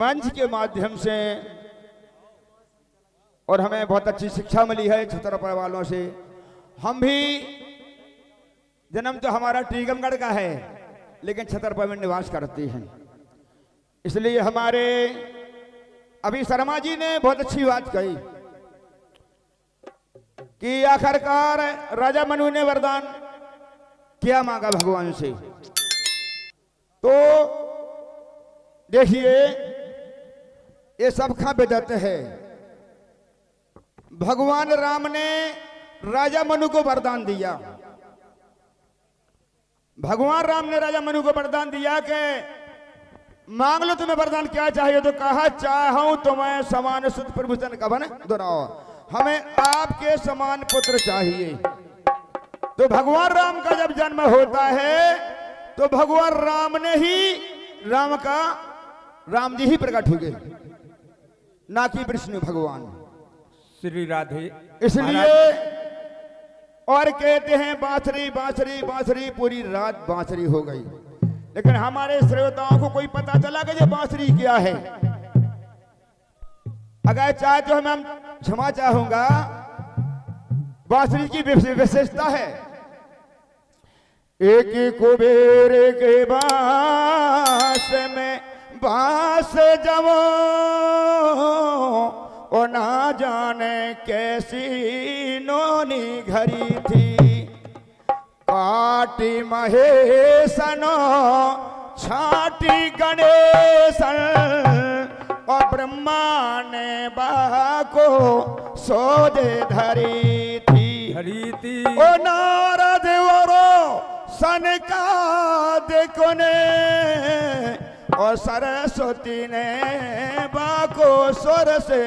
मंच के माध्यम से और हमें बहुत अच्छी शिक्षा मिली है छतरपुर वालों से। हम भी जन्म तो हमारा टीकमगढ़ का है लेकिन छतरपुर में निवास करते हैं, इसलिए हमारे अभी शर्मा जी ने बहुत अच्छी बात कही कि आखिरकार राजा मनु ने वरदान क्या मांगा भगवान से। तो देखिए ये सब का बेदत है। भगवान राम ने राजा मनु को वरदान दिया। भगवान राम ने राजा मनु को वरदान दिया कि मांग लो तुम्हें वरदान क्या चाहिए। तो कहा चाहूं तुम्हें समान सुत प्रभुचन कवन दोहराओ, हमें आपके समान पुत्र चाहिए। तो भगवान राम का जब जन्म होता है तो भगवान राम ने ही राम जी ही प्रकट हुए, ना कि विष्णु भगवान। श्री राधे। इसलिए और कहते हैं बांसुरी बांसुरी बांसुरी पूरी रात बांसुरी हो गई, लेकिन हमारे श्रोताओं को कोई पता चला कि ये बांसुरी क्या है। अगर चाहे तो हम क्षमा चाहूंगा। बांसुरी की विशेषता है एक कुबेर के बांस में बांस जमो और ना जाने कैसी नोनी घड़ी थी। काटी महेशनो छाटी गणेशन और ब्रह्मा ने बाको सोदे धरी थी। ओ नारद वरो सनकादिक ने और सरस्वती ने बाको स्वर से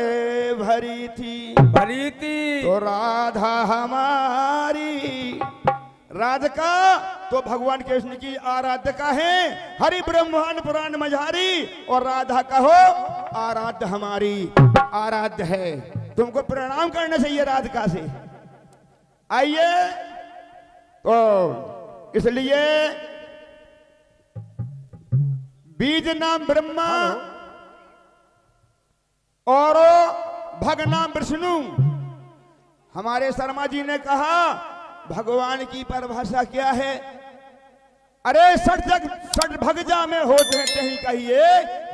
भरी थी। तो राधा हमारी राधिका तो भगवान कृष्ण की आराध्यका है। हरि ब्रह्मांड पुराण मझारी और राधा कहो आराध्य हमारी आराध्य है। तुमको प्रणाम करना चाहिए राधिका से। आइए तो इसलिए बीज नाम ब्रह्मा और भग नाम विष्णु। हमारे शर्मा जी ने कहा भगवान की परिभाषा क्या है। अरे सठ भगजा में होते हैं कहीं कहिए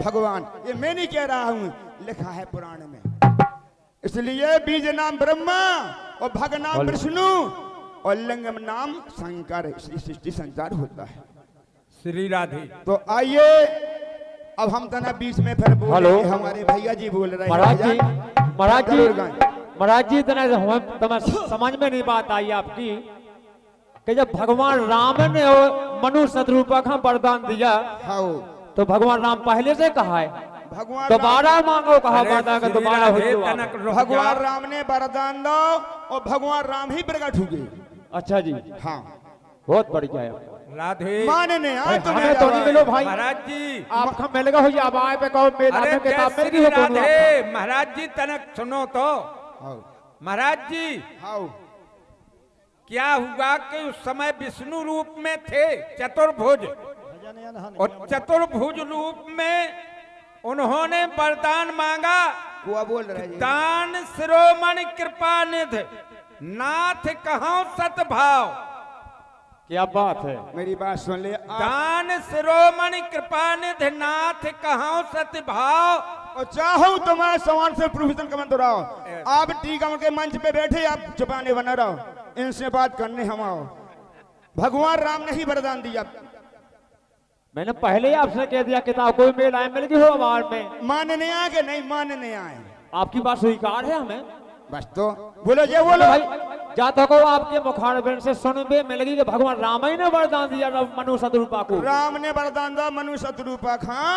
भगवान। ये मैं नहीं कह रहा हूं, लिखा है पुराण में। इसलिए बीज नाम ब्रह्मा और भग नाम विष्णु और लिंगम नाम शंकर। इसलिए सृष्टि संचार होता है। श्री राधे। तो आइए अब हम तना बीच में फिर बोले। हमारे भैया जी बोल रहे हैं। महाराज जी तुम्हें समझ में नहीं बात आई आपकी कि जब भगवान राम ने मनु शत्रुपा का वरदान दिया तो भगवान राम पहले से कहा है भगवान दोबारा मांगो, कहा वरदान का दोबारा हो। भगवान राम ने वरदान दो और भगवान राम ही प्रकट हुए। अच्छा जी, हाँ बहुत बढ़िया है। राधे मानने हमें तो नहीं मिलो भाई। महाराज जी आपका मिल गया हो या अब आए पे कहो मेरे किताब में नहीं हो। राधे महाराज जी तनक सुनो तो। महाराज जी क्या हुआ कि उस समय विष्णु रूप में थे चतुर्भुज, और चतुर्भुज रूप में उन्होंने वरदान मांगा। बोल रहे दान शिरोमणि कृपा निधि नाथ कहो सतभाव। क्या बात है, मेरी बात सुन ले। दान शिरोमणि कृपा निधि नाथ कहो सतभाव। और चाहो तुम्हारे समान से प्रोफेशन कमन दोहराओ। आप टीका के मंच पे बैठे आप चुपाने बना रहो, इनसे बात करने हम आओ। भगवान राम ने ही वरदान दिया। मैंने पहले ही आपसे कह दिया किताब कोई मेल आए मिल गई हो आवाज में। मानने आए कि नहीं मानने आए? आपकी बात स्वीकार है हमें। बस तो बोलो जे बोलो भाई। जातो को आपके मुखारबिंद से सुनबे मिल गई कि भगवान राम ही ने वरदान दिया मनु शत्रुपा को। राम ने वरदान दिया मनु शत्रुपा खां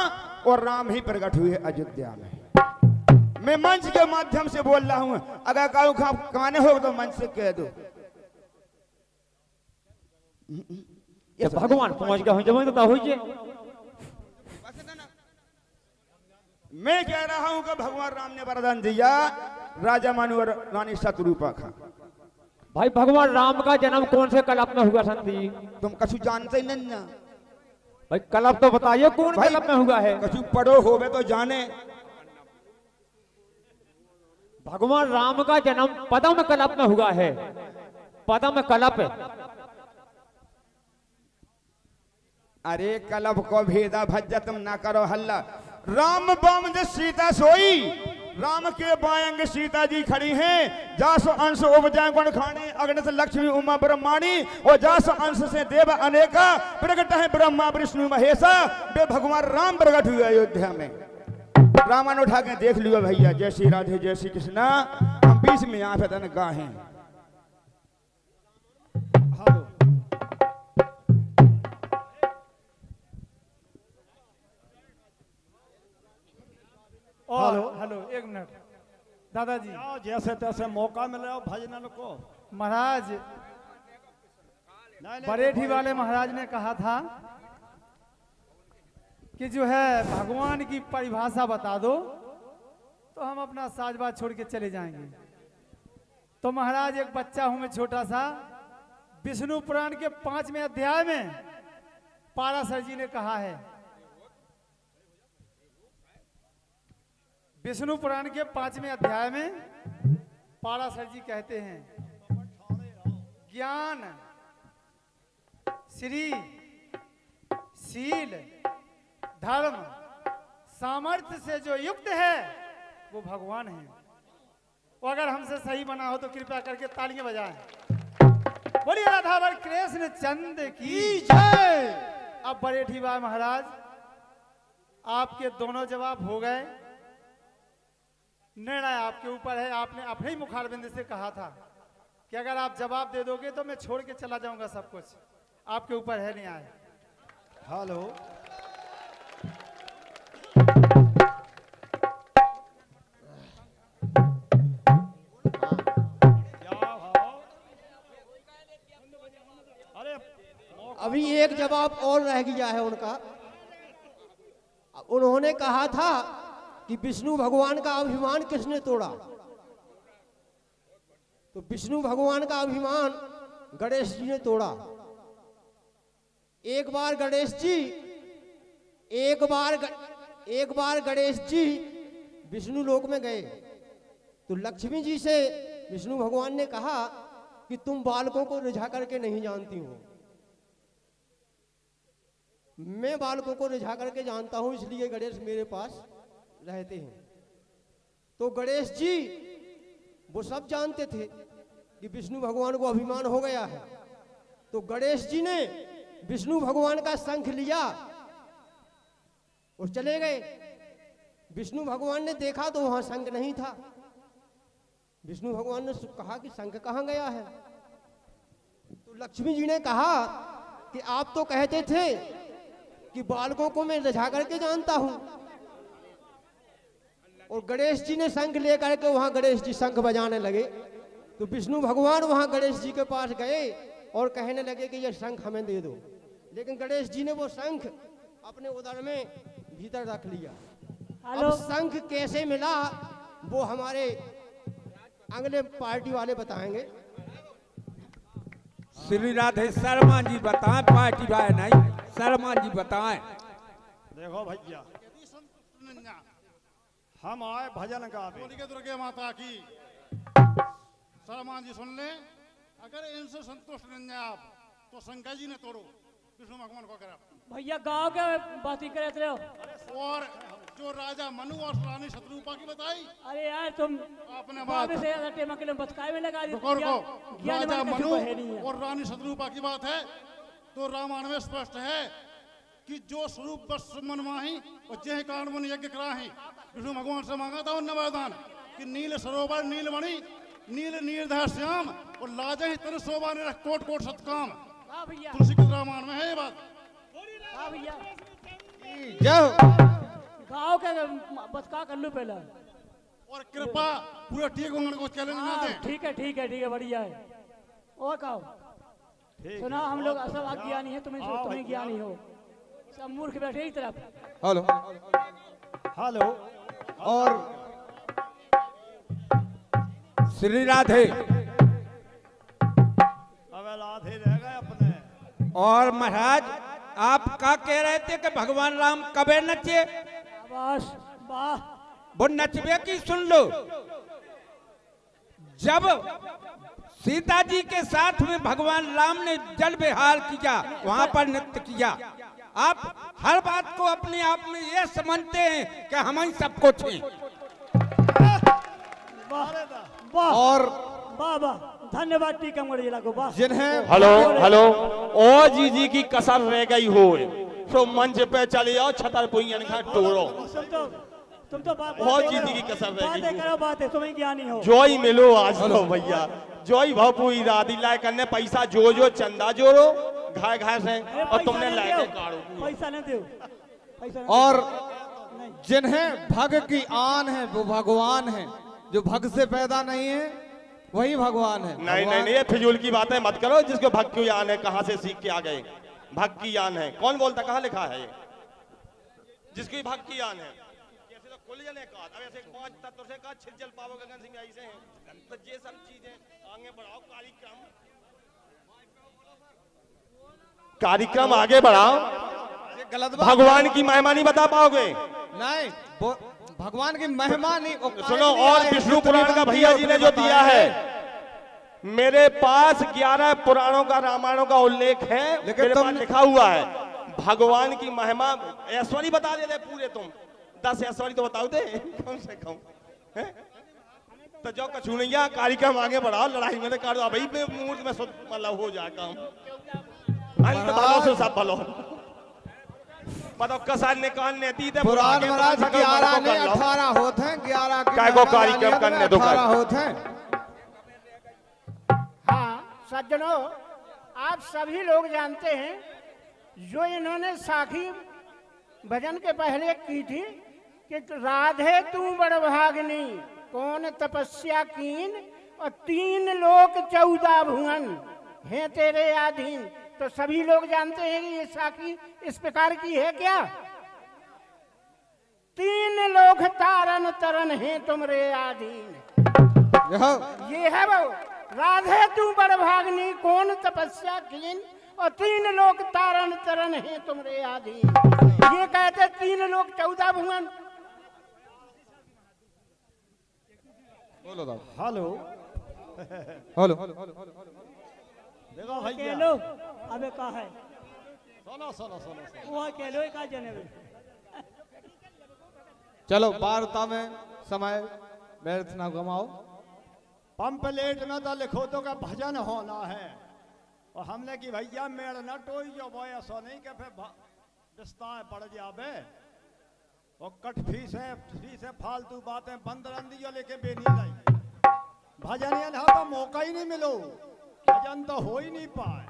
और राम ही प्रकट हुए अयोध्या में। मैं मंच के माध्यम से बोल रहा हूं, अगर कहूं कहने हो तो मंच से कह दो। भगवान पहुंच गया हूं जब तो हुई। मैं कह रहा हूं कि भगवान राम ने वरदान दिया राजा मनु और रानी शत्रुपा खां। भाई भगवान राम का जन्म कौन से कल्प में हुआ संधि? तुम कछु जानते ही नहीं ना। भाई कलप तो बताइए कौन भाई, कलप में हुआ है? कछु पढ़ो होवे तो जाने। भगवान राम का जन्म पदम कलप में हुआ है। पदम कलप। अरे कलप को भेदा भज्जा, तुम ना करो हल्ला। राम बाम जे सीता सोई, राम के बायंग सीता जी खड़ी हैं। जास अंश उपजा गुण खानी, अग्नि से लक्ष्मी उमा ब्रह्माणी, और जास अंश से देव अनेका, प्रकट है ब्रह्मा विष्णु महेशा। वे भगवान राम प्रकट हुए अयोध्या में। रावण उठा के देख लियो भैया, जय श्री राधे जय श्री कृष्णा। हम बीच में यहाँ पे गाहें। हेलो हेलो, एक मिनट दादाजी। जैसे तैसे मौका मिले और भजनन को। महाराज बरेठी वाले महाराज ने कहा था कि जो है भगवान की परिभाषा बता दो तो हम अपना साजबाज छोड़ के चले जाएंगे। तो महाराज एक बच्चा हूं मैं छोटा सा, विष्णु पुराण के 5वें अध्याय में पाराशर जी ने कहा है, विष्णु पुराण के 5वें अध्याय में पाराशर जी कहते हैं, ज्ञान श्री शील धर्म सामर्थ्य से जो युक्त है वो भगवान है। वो अगर हमसे सही बना हो तो कृपया करके तालियां बजाएं। बोलिए राधावर कृष्ण चंद की जय। अब बरेठी भाई महाराज आपके दोनों जवाब हो गए, निर्णय आपके ऊपर है। आपने अपने ही मुखारबिंद से कहा था कि अगर आप जवाब दे दोगे तो मैं छोड़ के चला जाऊंगा सब कुछ। आपके ऊपर है न्याय। हेलो, अभी एक जवाब और रह गया है उनका। उन्होंने कहा था कि विष्णु भगवान का अभिमान किसने तोड़ा? तो विष्णु भगवान का अभिमान गणेश जी ने तोड़ा। एक बार गणेश जी विष्णु लोक में गए तो लक्ष्मी जी से विष्णु भगवान ने कहा कि तुम बालकों को रिझा करके नहीं जानती हो, मैं बालकों को रिझा करके जानता हूं, इसलिए गणेश मेरे पास रहते हैं। तो गणेश जी वो सब जानते थे कि विष्णु भगवान को अभिमान हो गया है। तो गणेश जी ने विष्णु भगवान का शंख लिया और चले गए। विष्णु भगवान ने देखा तो वहां शंख नहीं था। विष्णु भगवान ने कहा कि शंख कहां गया है? तो लक्ष्मी जी ने कहा कि आप तो कहते थे कि बालकों को मैं रिझा करके जानता हूं। और गणेश जी ने शंख लेकर के वहां गणेश जी शंख बजाने लगे। तो विष्णु भगवान वहां गणेश जी के पास गए और कहने लगे कि ये शंख हमें दे दो। लेकिन गणेश जी ने वो शंख अपने उदर में भीतर रख लिया। अब शंख कैसे मिला वो हमारे अगले पार्टी वाले बताएंगे। श्री राधे शर्मा जी बताएं, पार्टी वाले नहीं, शर्मा जी बताएं। देखो भैया, हम आए भजन गावे। बोलिए दुर्गे माता की। शर्मा जी सुन ले, अगर इनसे संतुष्ट नहीं है आप तो शंकर जी ने तोड़ो, विष्णु भगवान को करा। भैया गाँव के बात ही करते रहो। और जो राजा मनु और रानी शत्रुपा की बताई, अरे यार तुम आपने बात से ज्यादा टेमा के लिए बतकाए में लगा दी। रुको, राजा मनु और रानी शत्रुपा की बात है तो रामायण में स्पष्ट है कि जो स्वरूप बस मनमाही और जय कारण मन यज्ञ कराही। विष्णु भगवान से मांगा था उन्हें वरदान कि नील सरोवर नीलमणि नील नीरधर श्याम और लाजे ही तन शोभा ने कोट कोट सतकाम। तुलसी के रामायण में है ये बात। भैया जय गाँव के बतका कर लो पहले। और कृपा पूरा ठीक होंगे को चैलेंज ना दें। ठीक है ठीक है ठीक है, बढ़िया है। और कहो सुना, हम लोग सब अज्ञानी है, तुम्हें ज्ञानी हो, सब मूर्ख बैठे ही तरफ। हेलो हेलो, और श्री राधे अब राधे रह गए अपने। और महाराज आप क्या कह रहे थे कि भगवान राम कबे नचे? बस वाह, वो नचबे की सुन लो। जब सीता जी के साथ में भगवान राम ने जल विहार किया, वहां पर नृत्य किया। आप हर बात को अपने आप में ये समझते हैं कि हम ही सब कुछ हैं। वाह और वाह वाह, धन्यवाद टीकमगढ़ जिला को। वाह, जिन्हें हेलो हेलो, ओ जी की कसर रह गई हो तो मंच पे चले आओ, छतर पुइयन खा टोरो। तुम तो बात बहुत जीती की कसर रह बातें गई। करो, बातें तुम्हें ज्ञानी हो। जोई मिलो आज लो भैया, जोई भापू इरादी लाए करने पैसा जो चंदा जोड़ो घाय घाय से, अरे और तुमने पैसा लाए नहीं के दो, काढ़ो। पैसा नहीं दो, पैसा नहीं और नहीं। जिन्हें भग की आन है वो भगवान है, जो भग से पैदा नहीं है वही भगवान है। नहीं नहीं नहीं, ये फिजूल की बातें मत करो। जिसको भग की आन है, कहाँ से सीख के आ गए? भग की आन है कौन बोलता, कहाँ लिखा है ये? जिसकी भग की आन है कैसे तो खुल जने का, अब ऐसे 5 तत्व से का छिल जल पावो गगन सिंह ऐसे हैं। तो ये सब चीजें आगे बढ़ाओ, कार्यक्रम आगे बढ़ाओ। ये गलत बात भगवान की महिमा नहीं बता पाओगे? नहीं, वो भगवान की महिमा नहीं। सुनो, और विष्णु पुराण का भैया जी ने जो दिया है, मेरे पास 11 पुराणों का, रामायणों का उल्लेख है, लेकिन मेरे तुम पास लिखा हुआ है भगवान की महिमा। ऐश्वर्य बता देते पूरे, तुम 10 ऐश्वर्य तो बताओ दे कम से कम, हैं? तो जो कछू नहीं है, कार्यक्रम आगे बढ़ाओ, लड़ाई में कर दो भाई, मुहूर्त में मतलब हो जाए काम। अंत भलो से सब भलो। मतलब कसा निकाल ने दी थे पुराण महाराज 11 ने 18 होते हैं, 11 के काय को कार्यक्रम करने दो, 18 होते हैं। हाँ सज्जनों, आप सभी लोग जानते हैं जो इन्होंने साखी भजन के पहले की थी कि राधे तू बड़भागनी, कौन तपस्या कीन, और 3 लोक 14 भुवन हैं तेरे आधीन। तो सभी लोग जानते हैं कि ये साखी इस प्रकार की है क्या? 3 लोक तारन तरन हैं तुमरे आधीन। ये है वो राधे तू बड़भागनी, कौन तपस्या कीन, और 3 लोक तारन तरन हैं तुमरे आधीन। ये कहते 3 लोक 14 भुवन। हेलो देखो भैया, केलो अबे का है सुनो सुनो सुनो, वो केलो का जने। चलो वार्ता में समय व्यर्थ ना गमाओ। पंपलेट में तो लिखो तो का भजन होना है, और हमने की भैया मेड़ न टोई जो बोए, ऐसा नहीं के फिर विस्तार पड़ जावे। और कटफी से फालतू बातें बंद रन दियो, लेके बेनी नहीं भजन ये ना तो मौका ही नहीं मिलो, भजन तो हो ही नहीं पाए।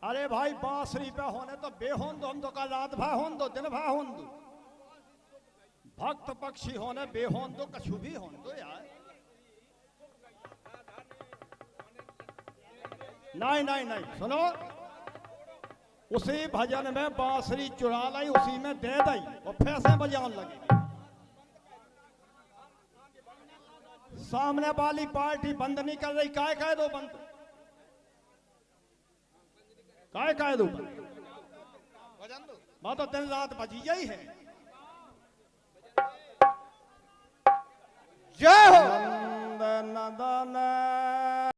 अरे भाई बांसुरी पे होने तो बेहोन दो, हम तो कल रात भा होन दो, दिन भा होन दो। भक्त पक्षी होने बेहोन दो, कछु भी होन दो यार। नहीं नहीं नहीं, सुनो, उसी भजन में बांसुरी चुरा लाई, उसी में दे दी और फैसे बजाने लगी। सामने वाली पार्टी बंद नहीं कर रही, काय कह दो बंद, काय कह दो बंद, मैं तो दिन रात बजी ही है। जय हो नंदन